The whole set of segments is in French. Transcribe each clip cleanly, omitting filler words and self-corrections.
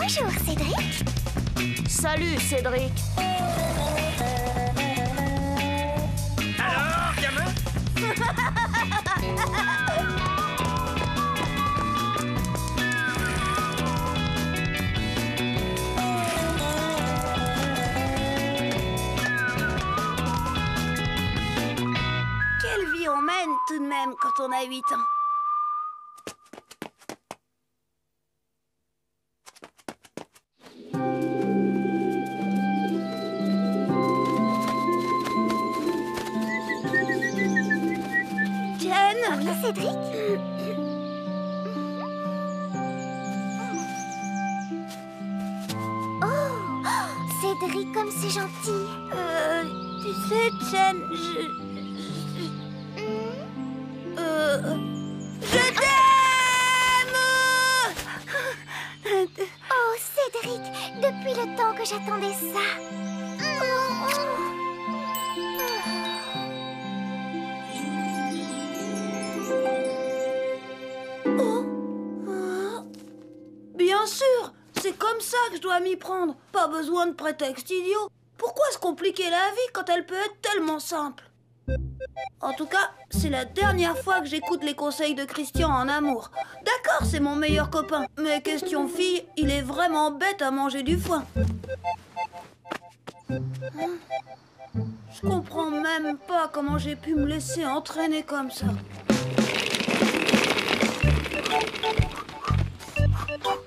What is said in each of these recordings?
Bonjour, Cédric. Salut, Cédric. Alors, gamin? Quelle vie on mène tout de même quand on a 8 ans. Oui, Cédric. Oh, Cédric, comme c'est gentil. Tu sais, Jen, je t'aime! Oh, Cédric, depuis le temps que j'attendais ça. Bien sûr, c'est comme ça que je dois m'y prendre. Pas besoin de prétexte idiot. Pourquoi se compliquer la vie quand elle peut être tellement simple? En tout cas, c'est la dernière fois que j'écoute les conseils de Christian en amour. D'accord, c'est mon meilleur copain, mais question fille, il est vraiment bête à manger du foin. Je comprends même pas comment j'ai pu me laisser entraîner comme ça.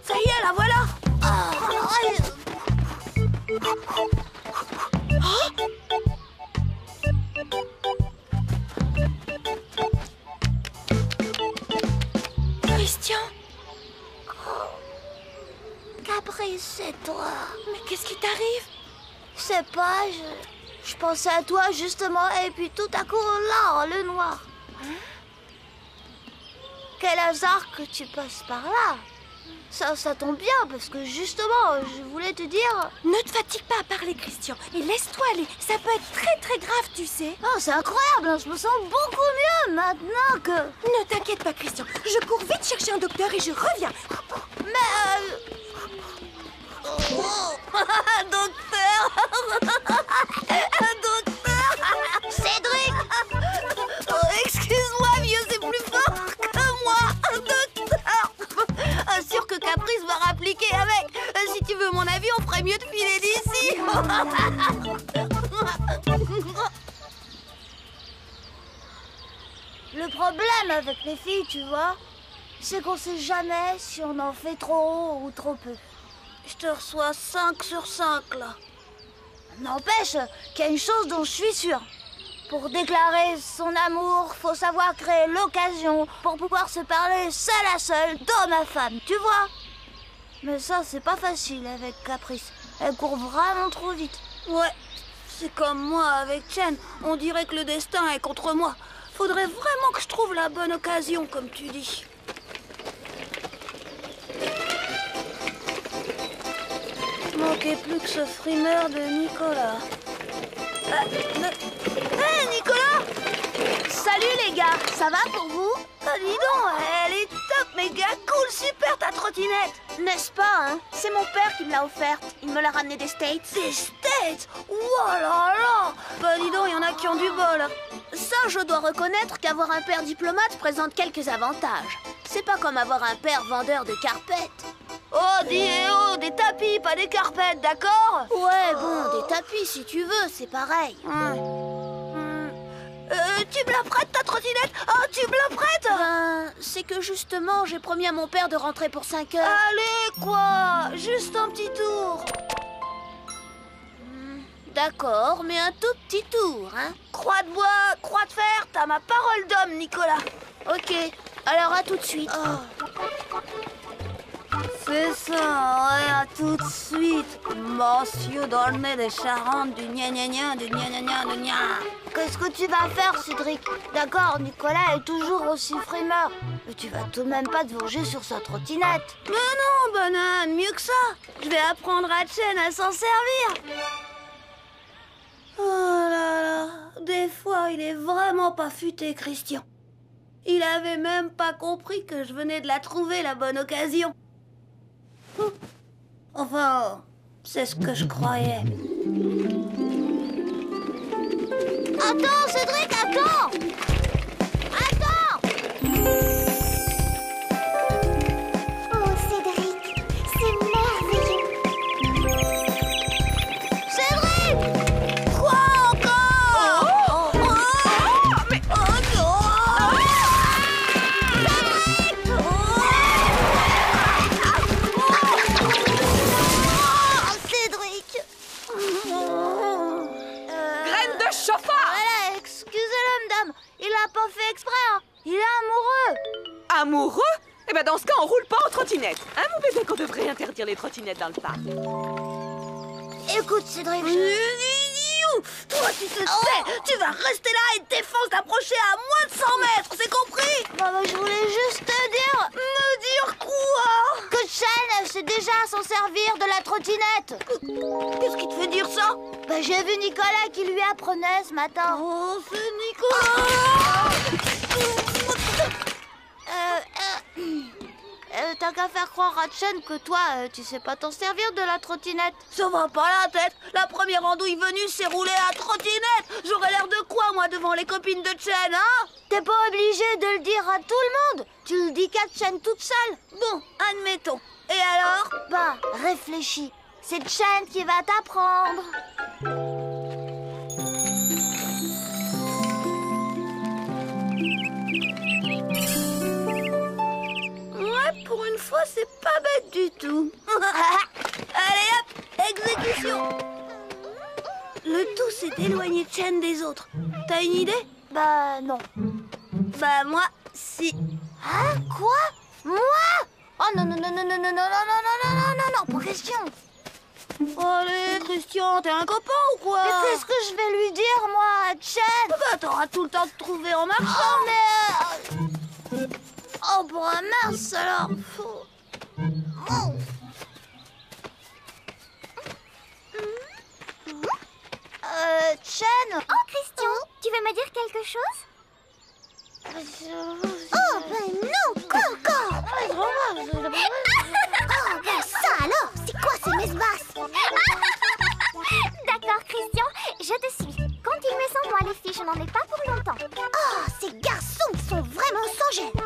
Ça y est, la voilà! Christian, Caprice, c'est toi. mais qu'est-ce qui t'arrive? Je sais pas, je pensais à toi justement et puis tout à coup, là, le noir. Quel hasard que tu passes par là. Ça tombe bien parce que justement, je voulais te dire... Ne te fatigue pas à parler, Christian, et laisse-toi aller. Ça peut être très très grave, tu sais. Oh, c'est incroyable, hein, je me sens beaucoup mieux maintenant que... Ne t'inquiète pas, Christian. Je cours vite chercher un docteur et je reviens. Mais... Docteur! Docteur! Cédric! Oh, excuse-moi, vieux, c'est plus fort que moi! Docteur! Sûr que Caprice va rappliquer avec. Si tu veux mon avis, on ferait mieux de filer d'ici. Le problème avec les filles, tu vois, c'est qu'on sait jamais si on en fait trop haut ou trop peu. Je te reçois 5 sur 5, là. N'empêche qu'il y a une chose dont je suis sûre. Pour déclarer son amour, faut savoir créer l'occasion pour pouvoir se parler seul à seul d'homme à femme, tu vois. Mais ça, c'est pas facile avec Caprice. Elle court vraiment trop vite. Ouais, c'est comme moi avec Chen. On dirait que le destin est contre moi. Faudrait vraiment que je trouve la bonne occasion, comme tu dis. Manquait plus que ce frimeur de Nicolas. Hé, Nicolas! Salut les gars, ça va pour vous? Ah, dis donc, elle est top, méga cool, super ta trottinette! N'est-ce pas, hein? C'est mon père qui me l'a offerte. Il me l'a ramenée des States. Des States! Oh là là! Bah dis donc, il y en a qui ont du bol. Ça, je dois reconnaître qu'avoir un père diplomate présente quelques avantages. C'est pas comme avoir un père vendeur de carpettes. Oh, des tapis, pas des carpettes, d'accord? Ouais, bon, des tapis si tu veux, c'est pareil. Tu me la prêtes ta trottinette? Oh, tu me la prêtes? Ben, c'est que justement, j'ai promis à mon père de rentrer pour 5 heures. Allez, quoi? Juste un petit tour. D'accord, mais un tout petit tour, hein? Croix de bois, croix de fer, t'as ma parole d'homme, Nicolas. Ok, alors à tout de suite. C'est ça, ouais, à tout de suite. Monsieur Dornet de Charente, du gna-gna-gna, du gna-gna-gna, du gna. Qu'est-ce que tu vas faire, Cédric? D'accord, Nicolas est toujours aussi frimeur. Mais tu vas tout de même pas te venger sur sa trottinette. Mais non, banane, mieux que ça. Je vais apprendre à Chen à s'en servir. Oh là là, des fois, il est vraiment pas futé, Christian. Il avait même pas compris que je venais de la trouver, la bonne occasion. Enfin, c'est ce que je croyais. Attends, Cédric, attends! Attends! Oh, Cédric, c'est merveilleux. Cédric! Quoi encore? Mais... Oh non! Cédric! Graine de chauffard! Voilà, excusez-le, madame. Il a pas fait exprès, hein. Il est amoureux. Amoureux? Eh ben dans ce cas, on roule pas en trottinette. Hein, mon bébé, qu'on devrait interdire les trottinettes dans le parc. Écoute, Cédric, Toi, tu te sais, tu vas rester là et te défense d'approcher à moins de 100 mètres, c'est compris? Bah, je voulais juste te dire Me dire quoi? que Chen sait déjà s'en servir de la trottinette. Qu'est-ce qui te fait dire ça? Bah, j'ai vu Nicolas qui lui apprenait ce matin. Oh, c'est Nicolas! T'as qu'à faire croire à Chen que toi, tu sais pas t'en servir de la trottinette. Ça va pas la tête. La première andouille venue s'est roulée à trottinette. J'aurais l'air de quoi, moi, devant les copines de Chen, hein? T'es pas obligé de le dire à tout le monde. Tu le dis qu'à Chen toute seule. Bon, admettons. Et alors? Bah, réfléchis. C'est Chen qui va t'apprendre. Ouais, pour une fois, c'est pas bête du tout. Allez hop, exécution. Le tout, c'est d'éloigner Chen des autres. T'as une idée? Bah, non. Bah, moi, si. Hein? Quoi? Moi? Oh non, non, non, non, non, non, non, non, non, non, non, non, non, pas question. Allez, Christian, t'es un copain ou quoi? Mais qu'est-ce que je vais lui dire, moi, à Chen? Bah, t'auras tout le temps de trouver en marchant. Oh, mais... Oh, pour un mince, alors. Oh. Chen? Oh, Christian, tu veux me dire quelque chose? Oh, ben non, quoi encore? Oh, ben ça alors, c'est quoi ces mesbasses? D'accord, Christian, je te suis. Continuez sans moi, les filles, je n'en ai pas pour longtemps. Oh, ces garçons qui sont vraiment sans gêne.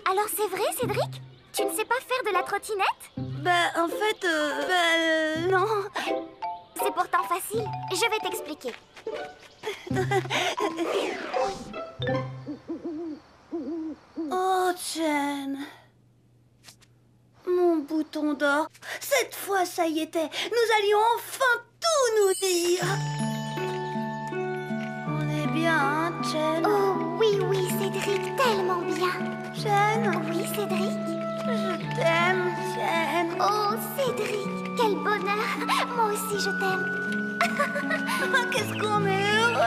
Alors c'est vrai, Cédric? Tu ne sais pas faire de la trottinette? Bah, en fait, non. C'est pourtant facile. Je vais t'expliquer. Oh, Chen. Mon bouton d'or. Cette fois, ça y était. Nous allions enfin tout nous dire. On est bien, hein, Chen? Oh, oui, oui, Cédric, tellement bien. Chen, Oui, Cédric. je t'aime, Chen. Oh, Cédric, quel bonheur. Moi aussi, je t'aime. Qu'est-ce qu'on est heureux.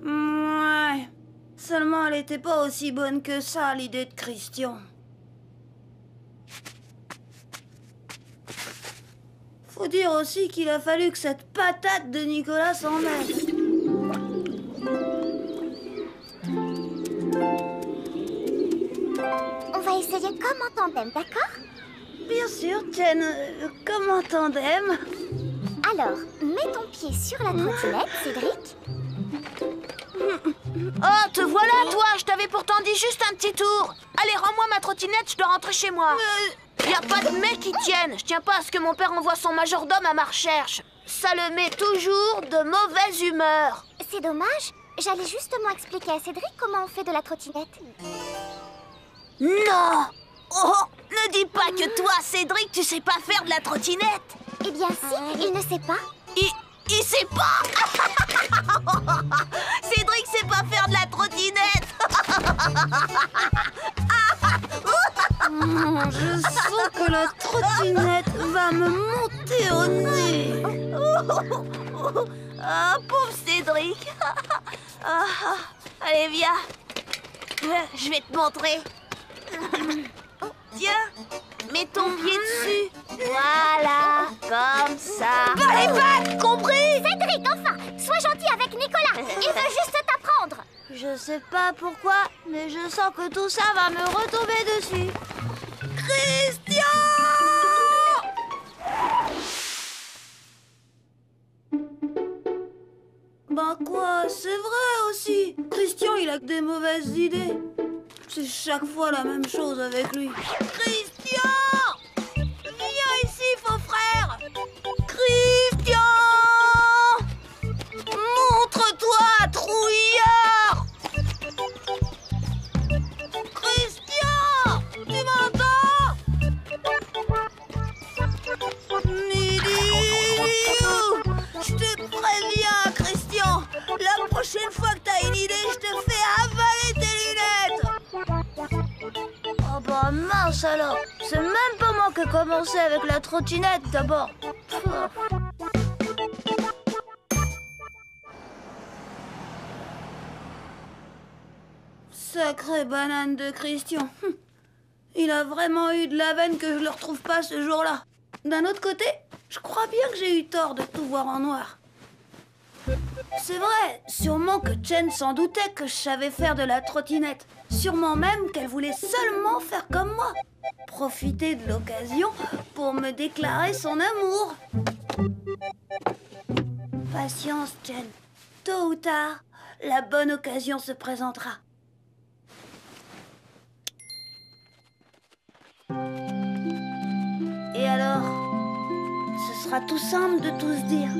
Ouais. Seulement, elle était pas aussi bonne que ça, l'idée de Christian. Faut dire aussi qu'il a fallu que cette patate de Nicolas s'en mette. On va essayer comme en tandem, d'accord? Bien sûr, Chen, comme en tandem. Alors, mets ton pied sur la trottinette, Cédric. Oh, te voilà, toi. Je t'avais pourtant dit juste un petit tour. Allez, rends-moi ma trottinette, je dois rentrer chez moi. Y a pas de mec qui tienne. Je tiens pas à ce que mon père envoie son majordome à ma recherche. Ça le met toujours de mauvaise humeur. C'est dommage. J'allais justement expliquer à Cédric comment on fait de la trottinette. Non. Oh, ne dis pas que toi, Cédric, tu sais pas faire de la trottinette. Eh bien si, il ne sait pas. Il sait pas. Cédric sait pas faire de la trottinette. Je sens que la trottinette va me monter au nez. Ah, pauvre Cédric. Allez, viens. Je vais te montrer. Tiens, mets ton pied dessus. Voilà, comme ça. Pas les pattes, compris? Cédric, enfin, sois gentil avec Nicolas. Il veut juste t'apprendre. Je sais pas pourquoi, mais je sens que tout ça va me retomber dessus. Christian! Ben quoi, c'est vrai aussi. Christian, il a que des mauvaises idées. C'est chaque fois la même chose avec lui. Christian! Viens ici, faux frère! Christian! Montre-toi, trouillard! Christian! Tu m'entends? Je te préviens, Christian. La prochaine fois que t'as une idée, je te fais avaler tes lunettes. Oh bah mince alors. C'est même pas moi qui ai commencé avec la trottinette d'abord. Sacré banane de Christian. Il a vraiment eu de la veine que je le retrouve pas ce jour-là. D'un autre côté, je crois bien que j'ai eu tort de tout voir en noir. C'est vrai, sûrement que Chen s'en doutait que je savais faire de la trottinette. Sûrement même qu'elle voulait seulement faire comme moi. Profiter de l'occasion pour me déclarer son amour. Patience, Chen. Tôt ou tard, la bonne occasion se présentera. Et alors, ce sera tout simple de tout se dire.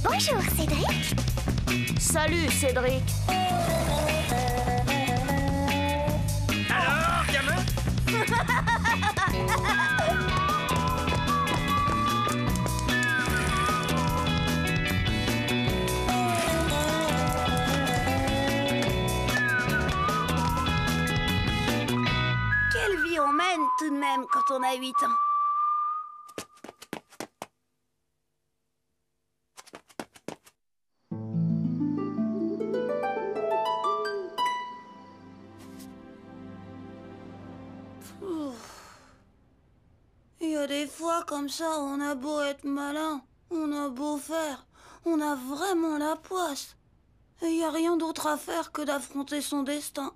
Bonjour, Cédric. Salut Cédric. Alors, gamin? Quelle vie on mène tout de même quand on a 8 ans. Il y a des fois comme ça, on a beau être malin, on a beau faire, on a vraiment la poisse. Et il n'y a rien d'autre à faire que d'affronter son destin.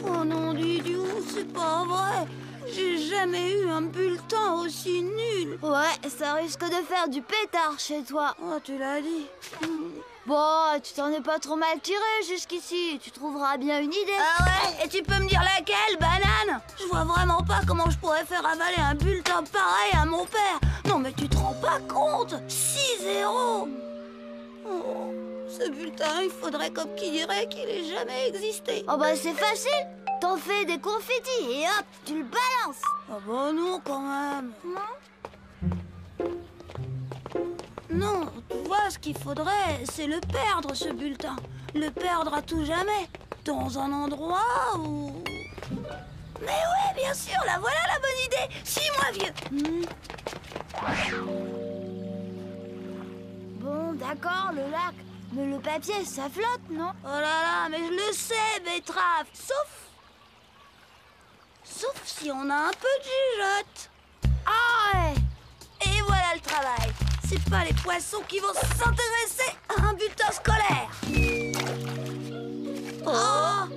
Oh non, d'idiot, c'est pas vrai. J'ai jamais eu un bulletin aussi nul. Ouais, ça risque de faire du pétard chez toi. Oh, tu l'as dit. Bon, tu t'en es pas trop mal tiré jusqu'ici. Tu trouveras bien une idée. Ah ouais? Et tu peux me dire laquelle, banane? Je vois vraiment pas comment je pourrais faire avaler un bulletin pareil à mon père. Non mais tu te rends pas compte? 6-0. Oh, ce bulletin, il faudrait comme qui dirait qu'il ait jamais existé. Oh bah c'est facile. T'en fais des confettis et hop, tu le balances. Ah bah non, quand même. Non, tu vois, ce qu'il faudrait, c'est le perdre, ce bulletin. Le perdre à tout jamais. Dans un endroit où... Mais ouais, bien sûr, là voilà la bonne idée. Suis-moi, vieux. Bon, d'accord, le lac. Mais le papier, ça flotte, non? Oh là là, mais je le sais, Betrave. Sauf si on a un peu de jugeote. Ah ouais. Et voilà le travail. C'est pas les poissons qui vont s'intéresser à un bulletin scolaire. Oh.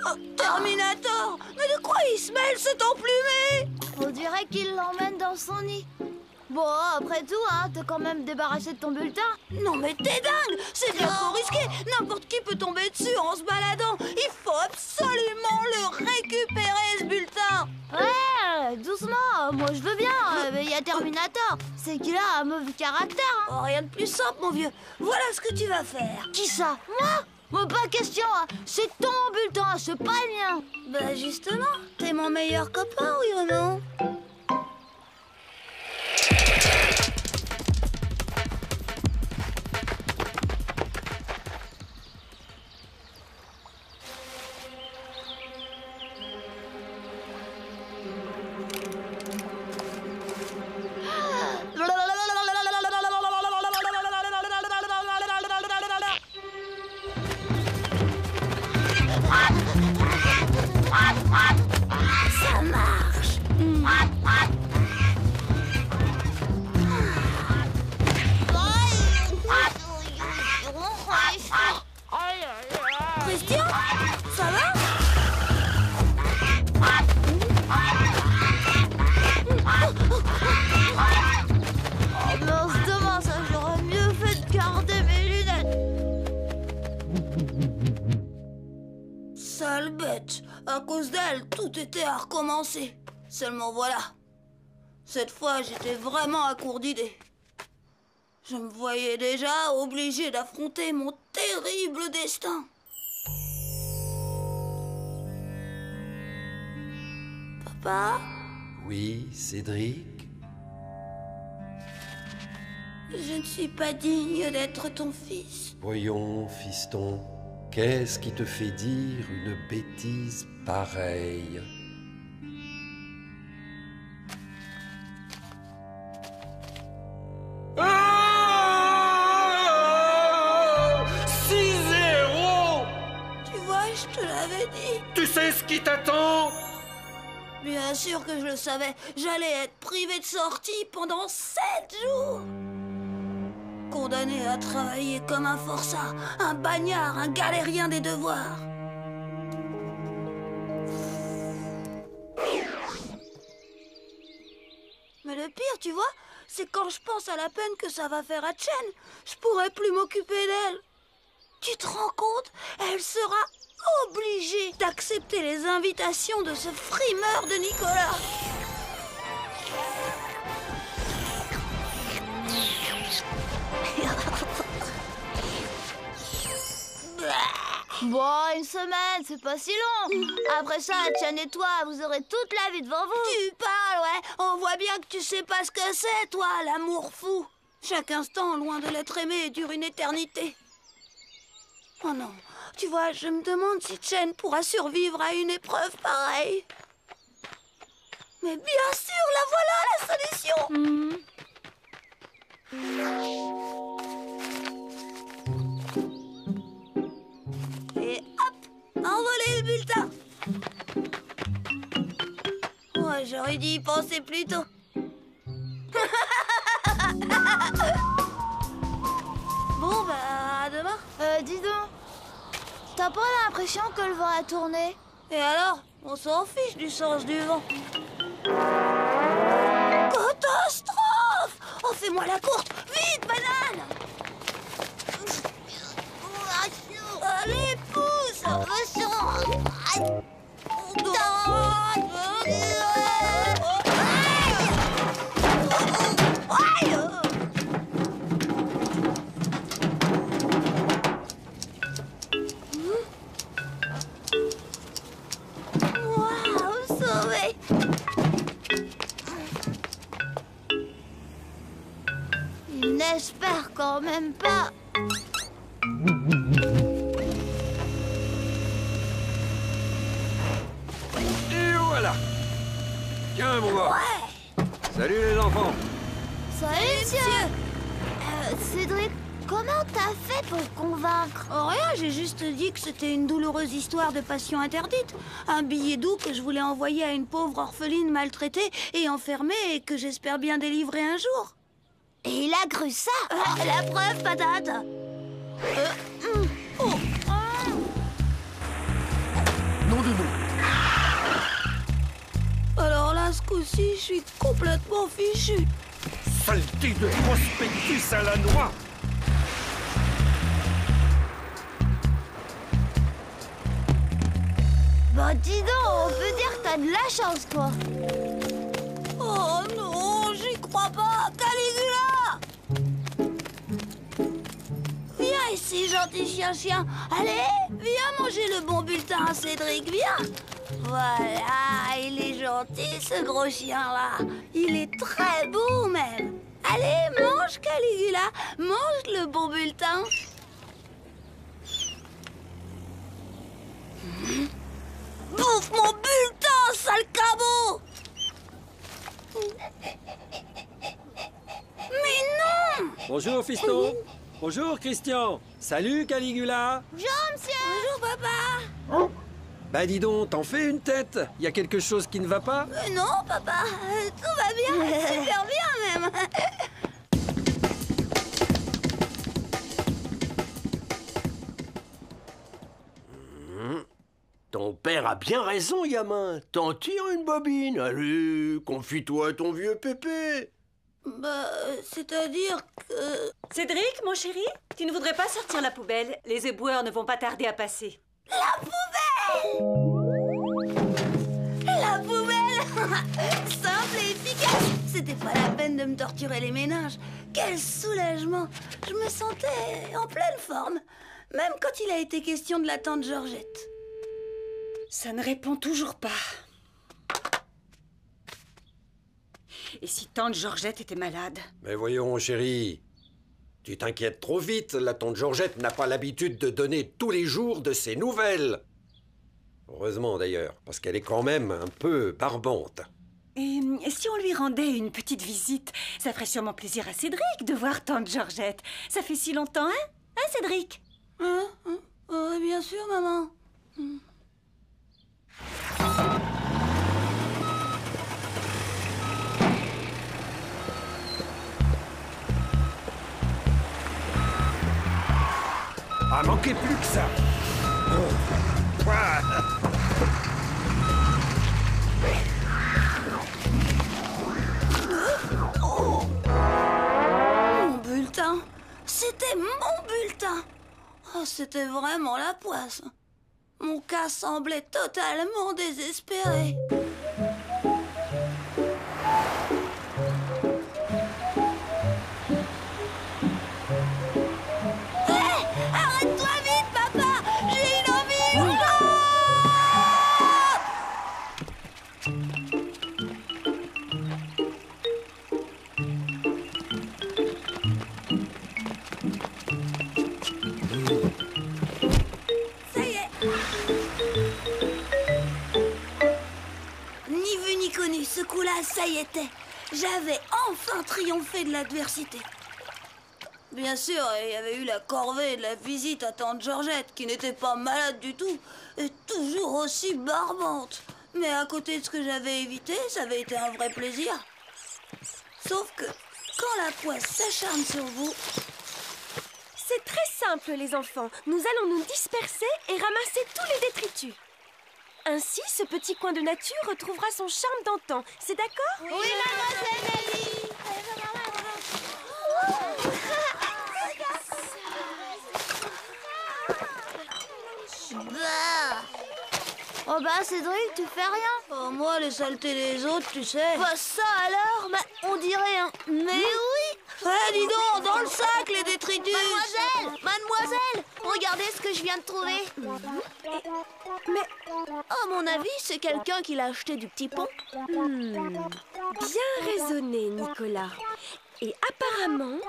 Oh, Terminator! Mais de quoi il se mêle, cet emplumé? On dirait qu'il l'emmène dans son nid. Bon, après tout, hein, t'es quand même débarrassé de ton bulletin. Non mais t'es dingue! C'est bien trop risqué! N'importe qui peut tomber dessus en se baladant! Il faut absolument le récupérer, ce bulletin! Ouais, doucement, moi je veux bien, mais il y a Terminator. C'est qu'il a un mauvais caractère, hein. Oh, rien de plus simple, mon vieux. Voilà ce que tu vas faire. Qui ça? Moi? Moi, pas question, hein. C'est ton bulletin, c'est pas le mien. Bah justement, t'es mon meilleur copain, oui ou non? Ça marche. Christian, ça va? Oh mince, demain, ça, j'aurais mieux fait de garder mes lunettes. Sale bête. À cause d'elle, tout était à recommencer. Seulement voilà. Cette fois, j'étais vraiment à court d'idées. Je me voyais déjà obligé d'affronter mon terrible destin. Papa, Oui, Cédric? je ne suis pas digne d'être ton fils. Voyons, fiston, qu'est-ce qui te fait dire une bêtise pareille? Ah 6-0! Tu vois, je te l'avais dit. Tu sais ce qui t'attend? Bien sûr que je le savais. J'allais être privé de sortie pendant 7 jours. Condamné à travailler comme un forçat, un bagnard, un galérien des devoirs. Mais le pire, tu vois, c'est quand je pense à la peine que ça va faire à Chen. Je pourrai plus m'occuper d'elle. Tu te rends compte? Elle sera obligée d'accepter les invitations de ce frimeur de Nicolas. Bon, une semaine, c'est pas si long. Après ça, Tian et toi, vous aurez toute la vie devant vous. Tu parles, ouais. On voit bien que tu sais pas ce que c'est, toi, l'amour fou. Chaque instant, loin de l'être aimé, dure une éternité. Oh non, tu vois, je me demande si Chen pourra survivre à une épreuve pareille. Mais bien sûr, la voilà, la solution. Et hop, envoler le bulletin. Ouais, j'aurais dû y penser plus tôt. Bon, bah, à demain. Dis donc, t'as pas l'impression que le vent a tourné? Et alors, on s'en fiche du sens du vent. Catastrophe! Oh, fais-moi la courte! Vite, banane! Allez, pousse! Waouh, sauvé! Il n'espère quand même pas. Et voilà! Tiens, mon gars! Ouais! Salut les enfants! Salut, monsieur. Cédric, Comment t'as fait pour le convaincre? Oh rien, j'ai juste dit que c'était une douloureuse histoire de passion interdite. Un billet doux que je voulais envoyer à une pauvre orpheline maltraitée et enfermée et que j'espère bien délivrer un jour. Et il a cru ça? La preuve, patate! Non de nous. Alors là, ce coup-ci, je suis complètement fichu. Saleté de prospectus à la noix! Bah dis donc, on peut dire que t'as de la chance, toi. Oh non, j'y crois pas, Caligula! Viens ici, gentil chien. Allez, viens manger le bon bulletin à Cédric, viens. Voilà, il est gentil, ce gros chien-là. Il est très beau, même. Allez, mange, Caligula, mange le bon bulletin. Bouffe mon bulletin, sale cabot! Mais non! Bonjour, fiston. Bonjour, Christian. Salut, Caligula. Bonjour, monsieur. Bonjour, papa. Bah dis donc, t'en fais une tête. Y a quelque chose qui ne va pas? Non, papa, tout va bien, super bien même. Ton père a bien raison, gamin. T'en tires une bobine. Allez, confie-toi ton vieux pépé. Bah, c'est-à-dire que... Cédric, mon chéri, tu ne voudrais pas sortir la poubelle? Les éboueurs ne vont pas tarder à passer. La poubelle! La poubelle! Simple et efficace! C'était pas la peine de me torturer les méninges. Quel soulagement! Je me sentais en pleine forme. Même quand il a été question de la tante Georgette. Ça ne répond toujours pas. Et si tante Georgette était malade? Mais voyons, chérie, tu t'inquiètes trop vite. La tante Georgette n'a pas l'habitude de donner tous les jours de ses nouvelles. Heureusement d'ailleurs, parce qu'elle est quand même un peu barbante. Et si on lui rendait une petite visite, ça ferait sûrement plaisir à Cédric de voir tante Georgette. Ça fait si longtemps, hein? Hein, Cédric? Oui, bien sûr, maman. Ah, manquez plus que ça. Mon bulletin. C'était mon bulletin. Oh, c'était vraiment la poisse. Mon cas semblait totalement désespéré. Hé! Arrête-toi vite, papa! J'ai une envie urgente! Ça y est! Ni vu ni connu, ce coup-là, ça y était. J'avais enfin triomphé de l'adversité. Bien sûr, il y avait eu la corvée de la visite à tante Georgette, qui n'était pas malade du tout, et toujours aussi barbante. Mais à côté de ce que j'avais évité, ça avait été un vrai plaisir. Sauf que, quand la poisse s'acharne sur vous... C'est très simple, les enfants. Nous allons nous disperser et ramasser tous les détritus. Ainsi, ce petit coin de nature retrouvera son charme d'antan. C'est d'accord? Oui, mademoiselle Nelly. Oh bah Cédric, tu fais rien. Oh, moi, les saletés des autres, tu sais... Bah ça alors, bah, on dirait un... Mais oui. Ouais, dis donc, dans le sac, les détritus. Mademoiselle, regardez ce que je viens de trouver. Mais, à mon avis, c'est quelqu'un qui l'a acheté du petit pont. Bien raisonné, Nicolas. Et apparemment,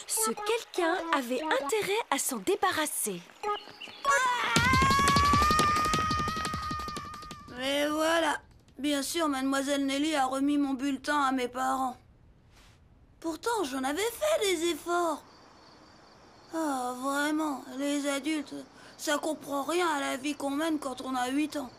ce quelqu'un avait intérêt à s'en débarrasser. Et voilà. Bien sûr, mademoiselle Nelly a remis mon bulletin à mes parents. Pourtant, j'en avais fait des efforts. Ah, vraiment, les adultes, ça comprend rien à la vie qu'on mène quand on a 8 ans.